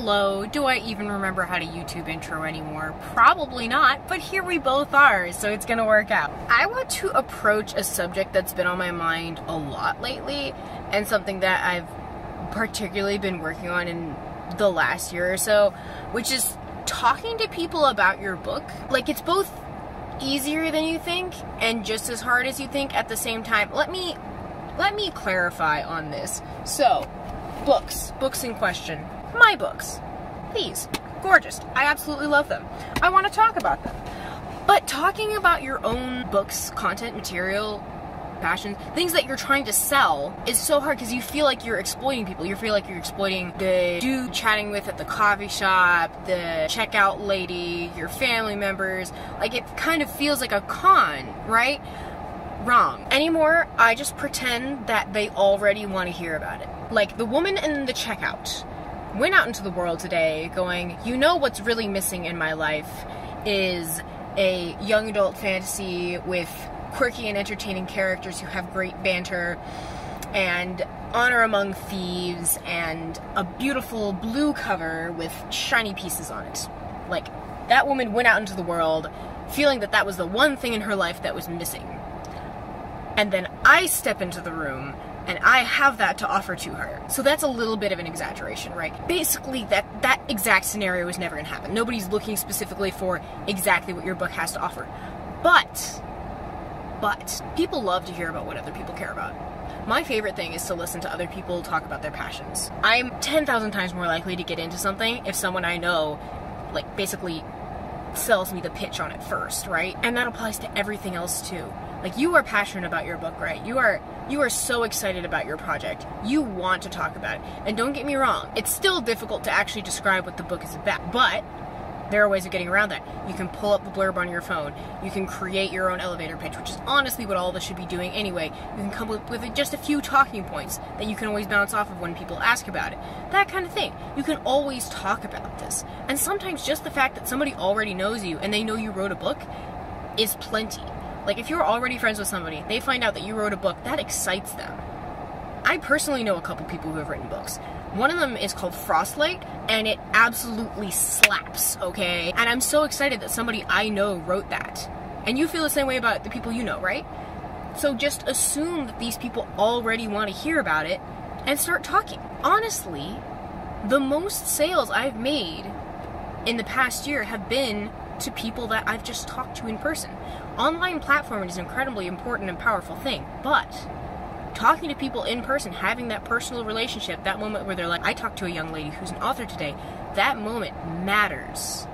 Hello, do I even remember how to YouTube intro anymore? Probably not, but here we both are, so it's gonna work out. I want to approach a subject that's been on my mind a lot lately, and something that I've particularly been working on in the last year or so, which is talking to people about your book. Like, it's both easier than you think and just as hard as you think at the same time. Let me clarify on this. So, books in question. My books. These. Gorgeous. I absolutely love them. I want to talk about them. But talking about your own books, content, material, passions, things that you're trying to sell is so hard because you feel like you're exploiting people. You feel like you're exploiting the dude chatting with at the coffee shop, the checkout lady, your family members. Like, it kind of feels like a con, right? Wrong. Anymore, I just pretend that they already want to hear about it. Like, the woman in the checkout went out into the world today going, you know what's really missing in my life is a young adult fantasy with quirky and entertaining characters who have great banter and honor among thieves and a beautiful blue cover with shiny pieces on it. Like, that woman went out into the world feeling that that was the one thing in her life that was missing. And then I step into the room and I have that to offer to her. So that's a little bit of an exaggeration, right? Basically, that exact scenario is never gonna happen. Nobody's looking specifically for exactly what your book has to offer. But, people love to hear about what other people care about. My favorite thing is to listen to other people talk about their passions. I'm 10,000 times more likely to get into something if someone I know, like, basically sells me the pitch on it first, right? And that applies to everything else too. Like, you are passionate about your book, right? You are so excited about your project. You want to talk about it. And don't get me wrong, it's still difficult to actually describe what the book is about, but there are ways of getting around that. You can pull up the blurb on your phone. You can create your own elevator pitch, which is honestly what all of us should be doing anyway. You can come up with just a few talking points that you can always bounce off of when people ask about it. That kind of thing. You can always talk about this. And sometimes just the fact that somebody already knows you and they know you wrote a book is plenty. Like, if you're already friends with somebody, they find out that you wrote a book, that excites them. I personally know a couple people who have written books. One of them is called Frostlight, and it absolutely slaps, okay? And I'm so excited that somebody I know wrote that. And you feel the same way about the people you know, right? So just assume that these people already want to hear about it and start talking. Honestly, the most sales I've made in the past year have been to people that I've just talked to in person. Online platforming is an incredibly important and powerful thing, but talking to people in person, having that personal relationship, that moment where they're like, I talked to a young lady who's an author today, that moment matters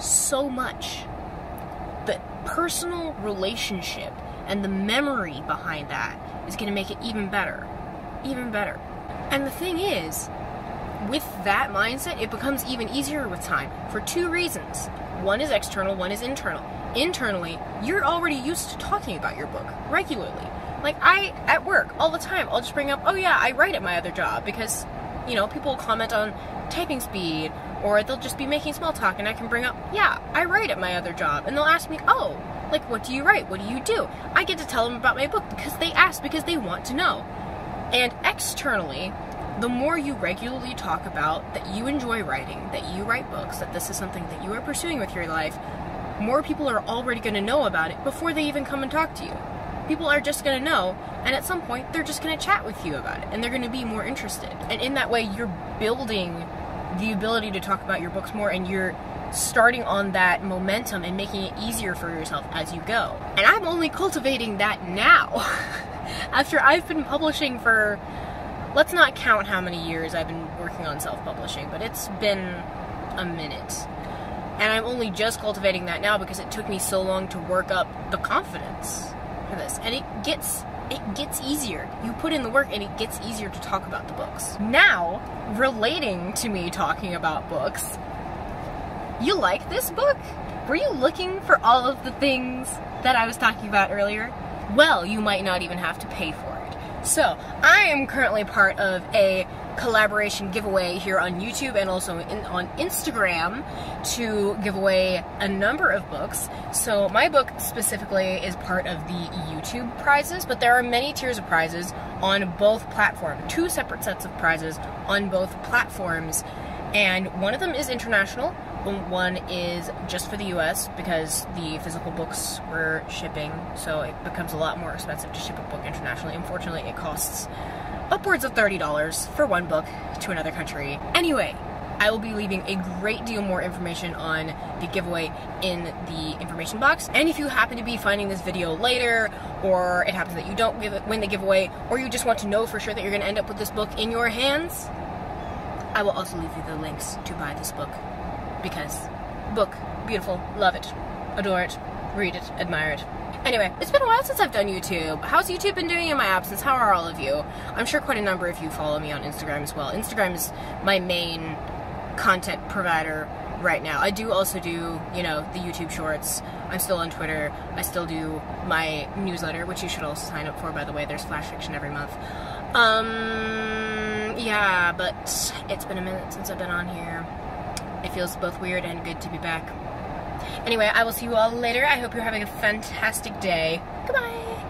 so much. The personal relationship and the memory behind that is going to make it even better. Even better. And the thing is, with that mindset, it becomes even easier with time for two reasons. One is external, one is internal. Internally, you're already used to talking about your book regularly. Like, at work, all the time, I'll just bring up, oh yeah, I write at my other job, because, you know, people will comment on typing speed, or they'll just be making small talk, and I can bring up, yeah, I write at my other job, and they'll ask me, oh, like, what do you write? What do you do? I get to tell them about my book, because they ask, because they want to know. And externally, the more you regularly talk about that you enjoy writing, that you write books, that this is something that you are pursuing with your life, more people are already going to know about it before they even come and talk to you. People are just going to know, and at some point, they're just going to chat with you about it, and they're going to be more interested. And in that way, you're building the ability to talk about your books more, and you're starting on that momentum and making it easier for yourself as you go. And I'm only cultivating that now, after I've been publishing for, let's not count how many years I've been working on self-publishing, but it's been a minute. And I'm only just cultivating that now because it took me so long to work up the confidence for this. And it gets easier. You put in the work and it gets easier to talk about the books. Now, relating to me talking about books, you like this book? Were you looking for all of the things that I was talking about earlier? Well, you might not even have to pay for it. So, I am currently part of a collaboration giveaway here on YouTube and also on Instagram to give away a number of books. So my book specifically is part of the YouTube prizes, but there are many tiers of prizes on both platforms, 2 separate sets of prizes on both platforms. And one of them is international, one is just for the US because the physical books were shipping, so it becomes a lot more expensive to ship a book internationally. Unfortunately, it costs upwards of $30 for one book to another country. Anyway, I will be leaving a great deal more information on the giveaway in the information box. And if you happen to be finding this video later, or it happens that you don't win the giveaway, or you just want to know for sure that you're going to end up with this book in your hands, I will also leave you the links to buy this book. Because book, beautiful, love it, adore it, read it, admire it. Anyway, it's been a while since I've done YouTube. How's YouTube been doing in my absence? How are all of you? I'm sure quite a number of you follow me on Instagram as well. Instagram is my main content provider right now. I do also do, you know, the YouTube shorts. I'm still on Twitter. I still do my newsletter, which you should also sign up for, by the way. There's flash fiction every month. Yeah, but it's been a minute since I've been on here. It feels both weird and good to be back. Anyway, I will see you all later. I hope you're having a fantastic day. Goodbye!